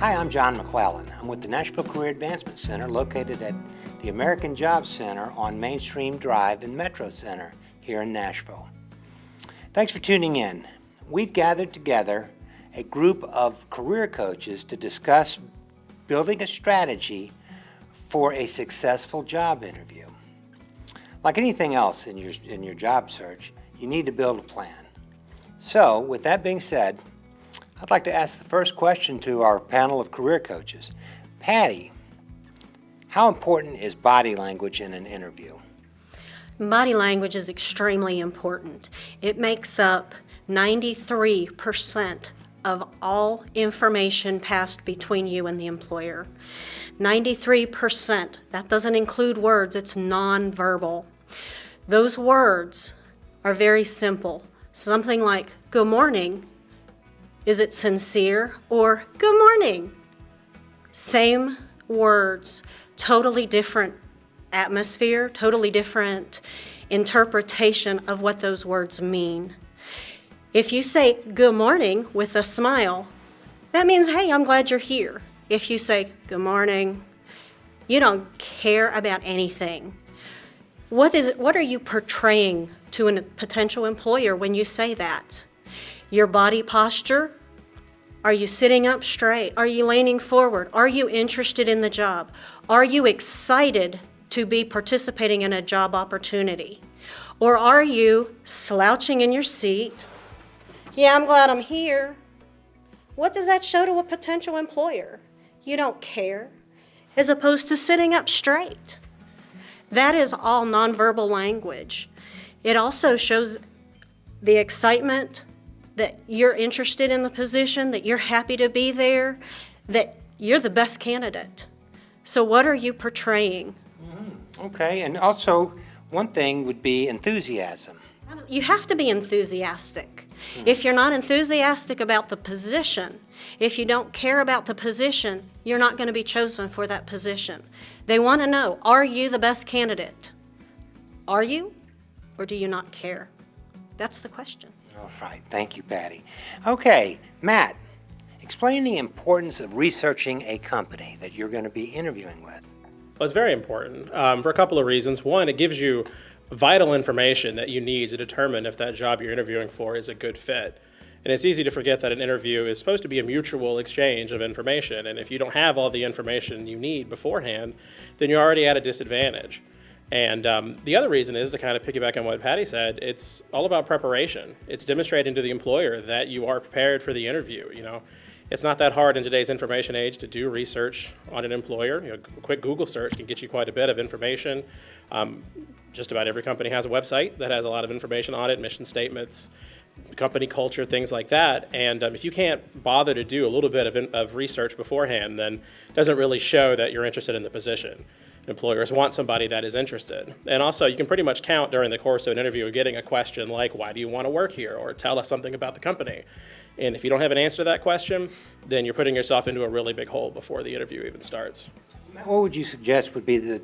Hi, I'm John McClellan. I'm with the Nashville Career Advancement Center located at the American Jobs Center on Mainstream Drive in Metro Center here in Nashville. Thanks for tuning in. We've gathered together a group of career coaches to discuss building a strategy for a successful job interview. Like anything else in your job search, you need to build a plan. So, with that being said, I'd like to ask the first question to our panel of career coaches. Patty, how important is body language in an interview? Body language is extremely important. It makes up 93% of all information passed between you and the employer. 93%. That doesn't include words, it's nonverbal. Those words are very simple. Something like, good morning. Is it sincere? Or good morning. Same words, totally different atmosphere, totally different interpretation of what those words mean. If you say good morning with a smile, that means, hey, I'm glad you're here. If you say good morning, you don't care about anything. What are you portraying to a potential employer when you say that? Your body posture? Are you sitting up straight? Are you leaning forward? Are you interested in the job? Are you excited to be participating in a job opportunity? Or are you slouching in your seat? Yeah, I'm glad I'm here. What does that show to a potential employer? You don't care, as opposed to sitting up straight. That is all nonverbal language. It also shows the excitement that you're interested in the position, that you're happy to be there, that you're the best candidate. So what are you portraying? Okay, and also one thing would be enthusiasm. You have to be enthusiastic. If you're not enthusiastic about the position, if you don't care about the position, you're not going to be chosen for that position. They want to know, are you the best candidate? Are you, or do you not care? That's the question. All right, thank you, Patty. Okay, Matt, explain the importance of researching a company that you're going to be interviewing with. Well, it's very important for a couple of reasons. One, it gives you vital information that you need to determine if that job you're interviewing for is a good fit. And it's easy to forget that an interview is supposed to be a mutual exchange of information. And if you don't have all the information you need beforehand, then you're already at a disadvantage. And the other reason is, to kind of piggyback on what Patty said, it's all about preparation. It's demonstrating to the employer that you are prepared for the interview. You know, it's not that hard in today's information age to do research on an employer. You know, a quick Google search can get you quite a bit of information. Just about every company has a website that has a lot of information on it, mission statements, company culture, things like that. And if you can't bother to do a little bit of research beforehand, then it doesn't really show that you're interested in the position. Employers want somebody that is interested. And also, you can pretty much count during the course of an interview getting a question like, why do you want to work here? Or tell us something about the company. And if you don't have an answer to that question, then you're putting yourself into a really big hole before the interview even starts. What would you suggest would be the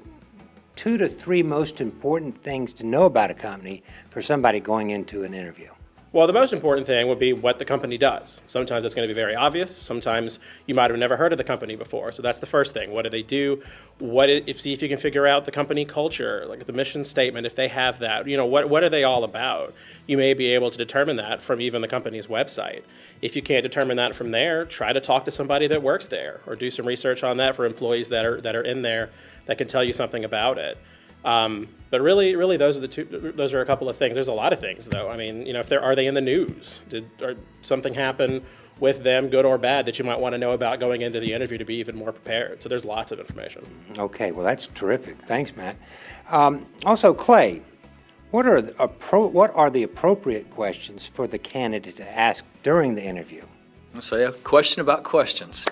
2 to 3 most important things to know about a company for somebody going into an interview? Well, the most important thing would be what the company does. Sometimes it's going to be very obvious. Sometimes you might have never heard of the company before. So that's the first thing. What do they do? See if you can figure out the company culture, like the mission statement, if they have that. You know, what are they all about? You may be able to determine that from even the company's website. If you can't determine that from there, try to talk to somebody that works there, or do some research on that for employees that are in there that can tell you something about it. But really, those are a couple of things. There's a lot of things, though. I mean, you know, are they in the news? Or something happen with them, good or bad, that you might want to know about going into the interview to be even more prepared? So there's lots of information. Okay, well, that's terrific. Thanks, Matt. Also, Clay, what are the appropriate questions for the candidate to ask during the interview? I'll say a question about questions.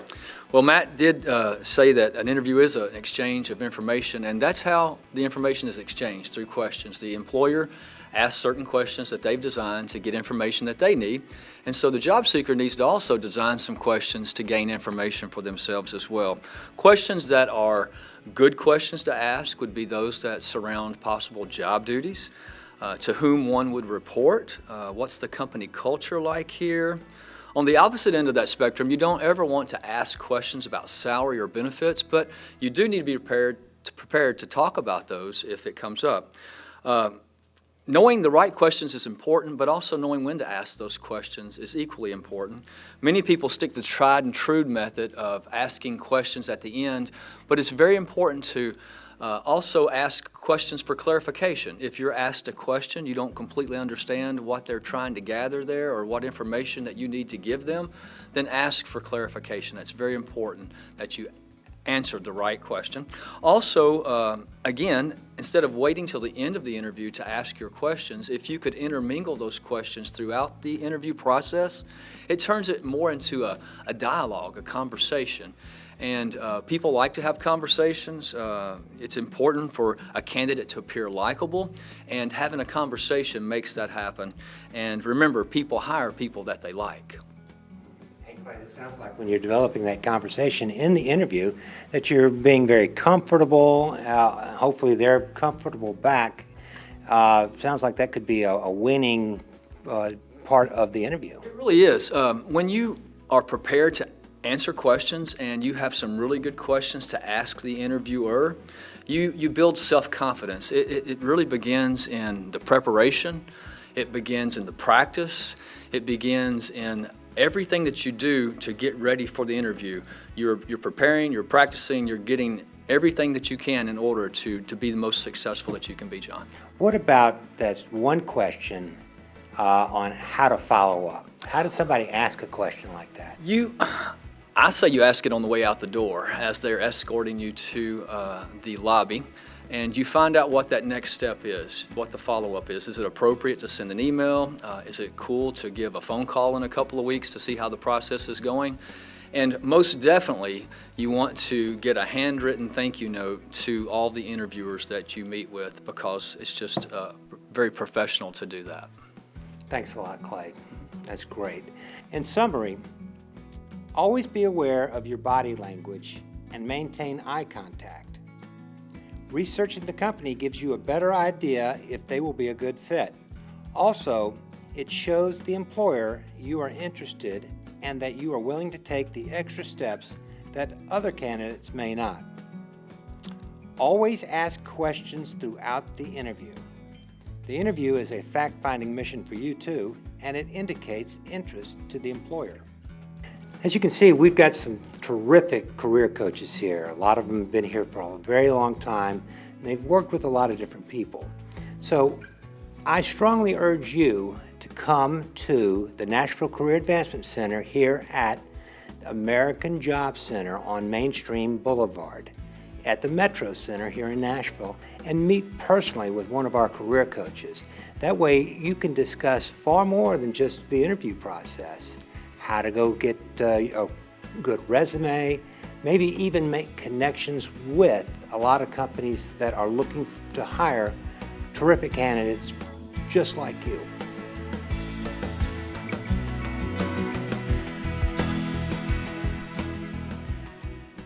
Well, Matt did say that an interview is an exchange of information, and that's how the information is exchanged, through questions. The employer asks certain questions that they've designed to get information that they need, and so the job seeker needs to also design some questions to gain information for themselves as well. Questions that are good questions to ask would be those that surround possible job duties, to whom one would report, what's the company culture like here. On the opposite end of that spectrum, you don't ever want to ask questions about salary or benefits, but you do need to be prepared to talk about those if it comes up. Knowing the right questions is important, but also knowing when to ask those questions is equally important. Many people stick to the tried and true method of asking questions at the end, but it's very important to also ask questions for clarification. If you're asked a question, you don't completely understand what they're trying to gather there or what information that you need to give them, then ask for clarification. That's very important that you answered the right question. Also, again, instead of waiting till the end of the interview to ask your questions, if you could intermingle those questions throughout the interview process, it turns it more into a dialogue, a conversation. And people like to have conversations. It's important for a candidate to appear likable, and having a conversation makes that happen. And remember, people hire people that they like. It sounds like when you're developing that conversation in the interview that you're being very comfortable. Hopefully they're comfortable back. Sounds like that could be a winning part of the interview. It really is. When you are prepared to answer questions and you have some really good questions to ask the interviewer, you build self-confidence. It really begins in the preparation. It begins in the practice. It begins in everything that you do to get ready for the interview. You're preparing, you're practicing, you're getting everything that you can in order to be the most successful that you can be, John. What about that one question on how to follow up? How does somebody ask a question like that? I say you ask it on the way out the door as they're escorting you to the lobby, and you find out what that next step is, what the follow-up is. Is it appropriate to send an email? Is it cool to give a phone call in a couple of weeks to see how the process is going? And most definitely, you want to get a handwritten thank you note to all the interviewers that you meet with, because it's just very professional to do that. Thanks a lot, Clay. That's great. In summary, always be aware of your body language and maintain eye contact. Researching the company gives you a better idea if they will be a good fit. Also, it shows the employer you are interested and that you are willing to take the extra steps that other candidates may not. Always ask questions throughout the interview. The interview is a fact-finding mission for you too, and it indicates interest to the employer. As you can see, we've got some terrific career coaches here. A lot of them have been here for a very long time, and they've worked with a lot of different people. So I strongly urge you to come to the Nashville Career Advancement Center here at the American Job Center on Mainstream Boulevard at the Metro Center here in Nashville and meet personally with one of our career coaches. That way you can discuss far more than just the interview process. How to go get a good resume, maybe even make connections with a lot of companies that are looking to hire terrific candidates just like you.